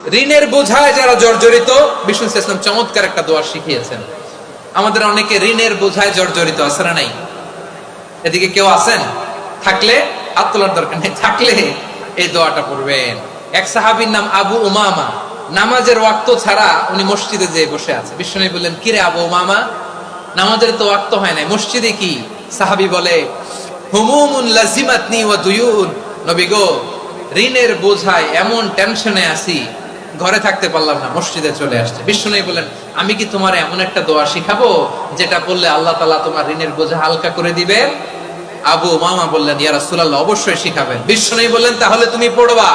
ঋণের বোঝায় যারা জর্জরিত, বিষ্ণু ইসলাম চমৎকার একটা দোয়া শিখিয়েছেন। আমাদের অনেকে ঋণের বোঝায় জর্জরিত, আছে না নাই? এদিকে কেউ আছেন? থাকলে হাত তোলার দরকার নেই, থাকলে এই দোয়াটা পড়বেন। এক সাহাবীর নাম আবু উমামা, নামাজের ওয়াক্ত ছাড়া উনি মসজিদে যেয়ে বসে আছে। বিষ্ণু বললেন, কিরে আবু উমামা, নামাজের তো ওয়াক্ত হয় নাই, মসজিদে কি? সাহাবী বলে, হুমুমুন লাজিমাতনি ওয়া দুয়ুন, নবী গো, ঋণের বোঝায় এমন টেনশনে আছি, ঘরে থাকতে পারলাম না, মসজিদে চলে আসছে। বিষ্ণু বলেন, আমি কি তোমার এমন একটা দোয়া শিখাবো যেটা বললে আল্লাহ তাআলা তোমার ঋণের বোঝা হালকা করে দিবেন? আবু উমামা বললেন, ইয়া রাসূলুল্লাহ, অবশ্যই শিখাবেন। বিষ্ণু বললেন, তাহলে তুমি পড়বা,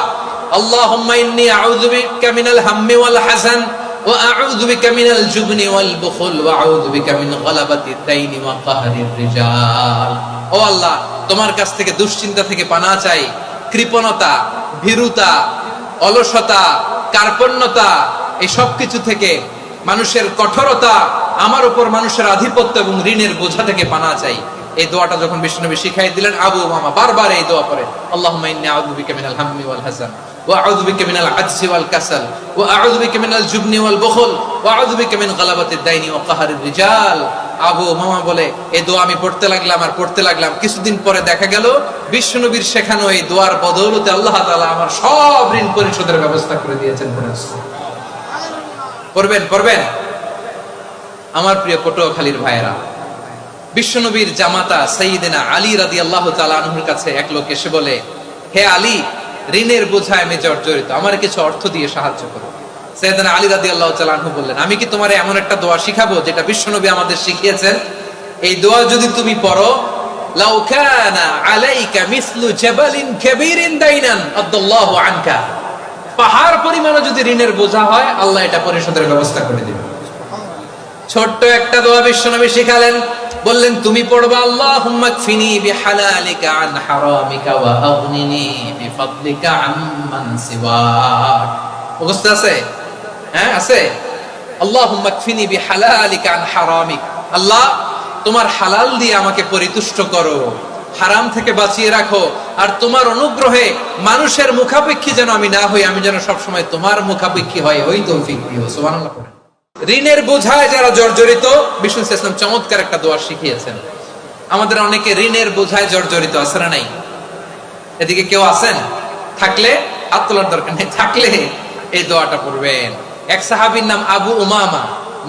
আল্লাহুম্মা ইন্নী আউযু বিকা মিনাল হাম্মি ওয়াল হাযান ওয়া আউযু বিকা মিনাল জুবনি ওয়াল বুখল ওয়া আউযু বিকা মিন গালাবাতিদ দাইনি ওয়া কাহরির রিজাল। ও আল্লাহ, তোমার কাছ থেকে দুশ্চিন্তা থেকে পানাহ চাই, কৃপণতা, ভীরুতা, অলসতা, কার্পণ্যতা, এই সব কিছু থেকে, মানুষের কঠোরতা, আমার উপর মানুষের আধিপত্য এবং ঋণের বোঝা থেকে পানাহ চাই। এই দোয়াটা যখন বিষ্ণু শিখাই দিলেন, আবু উমামা বারবার এই দোয়া পড়ে, আল্লাহুম্মা ইন্নী আউযু বিকা মিনাল হাম্মি ওয়াল হাযান ওয়া আউযু বিকা মিনাল আজজি ওয়াল কাসাল ওয়া আউযু বিকা মিনাল জুবনি ওয়াল বুখল ওয়া আউযু বিকা মিন গালাবাতিদ দাইনি ওয়া কাহরির রিজাল। আবু উমামা বলে, এই দোয়া আমি পড়তে লাগলাম আর পড়তে লাগলাম, কিছুদিন পরে দেখা গেল বিষ্ণুবীর শেখানো এই দোয়ার বদৌলতে আল্লাহ তাআলা আমার সব ঋণ পরিশোধের ব্যবস্থা করে দিয়েছেন। পড়বেন পড়বেন। আমার প্রিয় পটুয়াখালীর ভাইয়েরা, বিশ্বনবীর জামাতা সাইয়্যিদিনা আলী রাদিয়াল্লাহু তাআলা আনহুর কাছে এক লোক এসে বলে, হে আলী, ঋণের বোঝায় আমি জর্জরিত, আমার কিছু অর্থ দিয়ে সাহায্য করো। সাইয়্যিদিনা আলী রাদিয়াল্লাহু তাআলা আনহু বললেন, আমি কি তোমারে এমন একটা দোয়া শিখাবো যেটা বিশ্বনবী আমাদের শিখিয়েছেন? এই দোয়া যদি তুমি পড়ো, লাউ কানা আলাইকা মিসলু জাবালিন কাবীরিন দাইনান আদাল্লাহু আনকা, পাহাড় পরিমাণও যদি ঋণের বোঝা হয়, আল্লাহ এটা পরিশোধের ব্যবস্থা করে দিবেন। ছোট্ট একটা দোয়া বিশ্বনবী শিখালেন, বললেন, তুমি পড়বা, আল্লাহুম্মা কফিনি বিহালালিকা আন হারামিকা ওয়া আগনিনি বিফাদলিকা আম্মান সিওয়াক। মুখস্থ আছে? হ্যাঁ, আছে। আল্লাহুম্মা কফিনি বিহালালিকা আন হারামিক, আল্লাহ তোমার হালাল দিয়ে আমাকে পরিতুষ্ট করো, হারাম থেকে বাঁচিয়ে রাখো, আর তোমার অনুগ্রহে মানুষের মুখাপেক্ষী যেন আমি না হই, আমি যেন সবসময় তোমার মুখাপেক্ষী হয়, ওই তৌফিক দিও। সুবহানাল্লাহ। ঋণের বোঝায় যারা জর্জরিত, বিষ্ণু ইসলাম চমৎকার একটা দোয়া শিখিয়েছেন। আমাদের অনেকে ঋণের বোঝায় জর্জরিত, আছে না নাই? এদিকে কেউ আছেন? থাকলে হাত তোলার দরকার নেই, থাকলে এই দোয়াটা পড়বেন। এক সাহাবীর নাম আবু উমামা,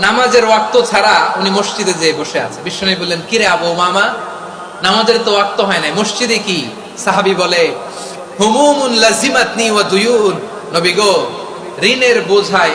নামাজের ওয়াক্ত ছাড়া উনি মসজিদে যেয়ে বসে আছে। বিষ্ণু বললেন, কিরে আবু উমামা, নামাজের তো ওয়াক্ত হয় নাই, মসজিদে কি? সাহাবী বলে, হুমুমুন লাজিমাতনি ওয়া দুয়ুন, নবী গো, ঋণের বোঝায়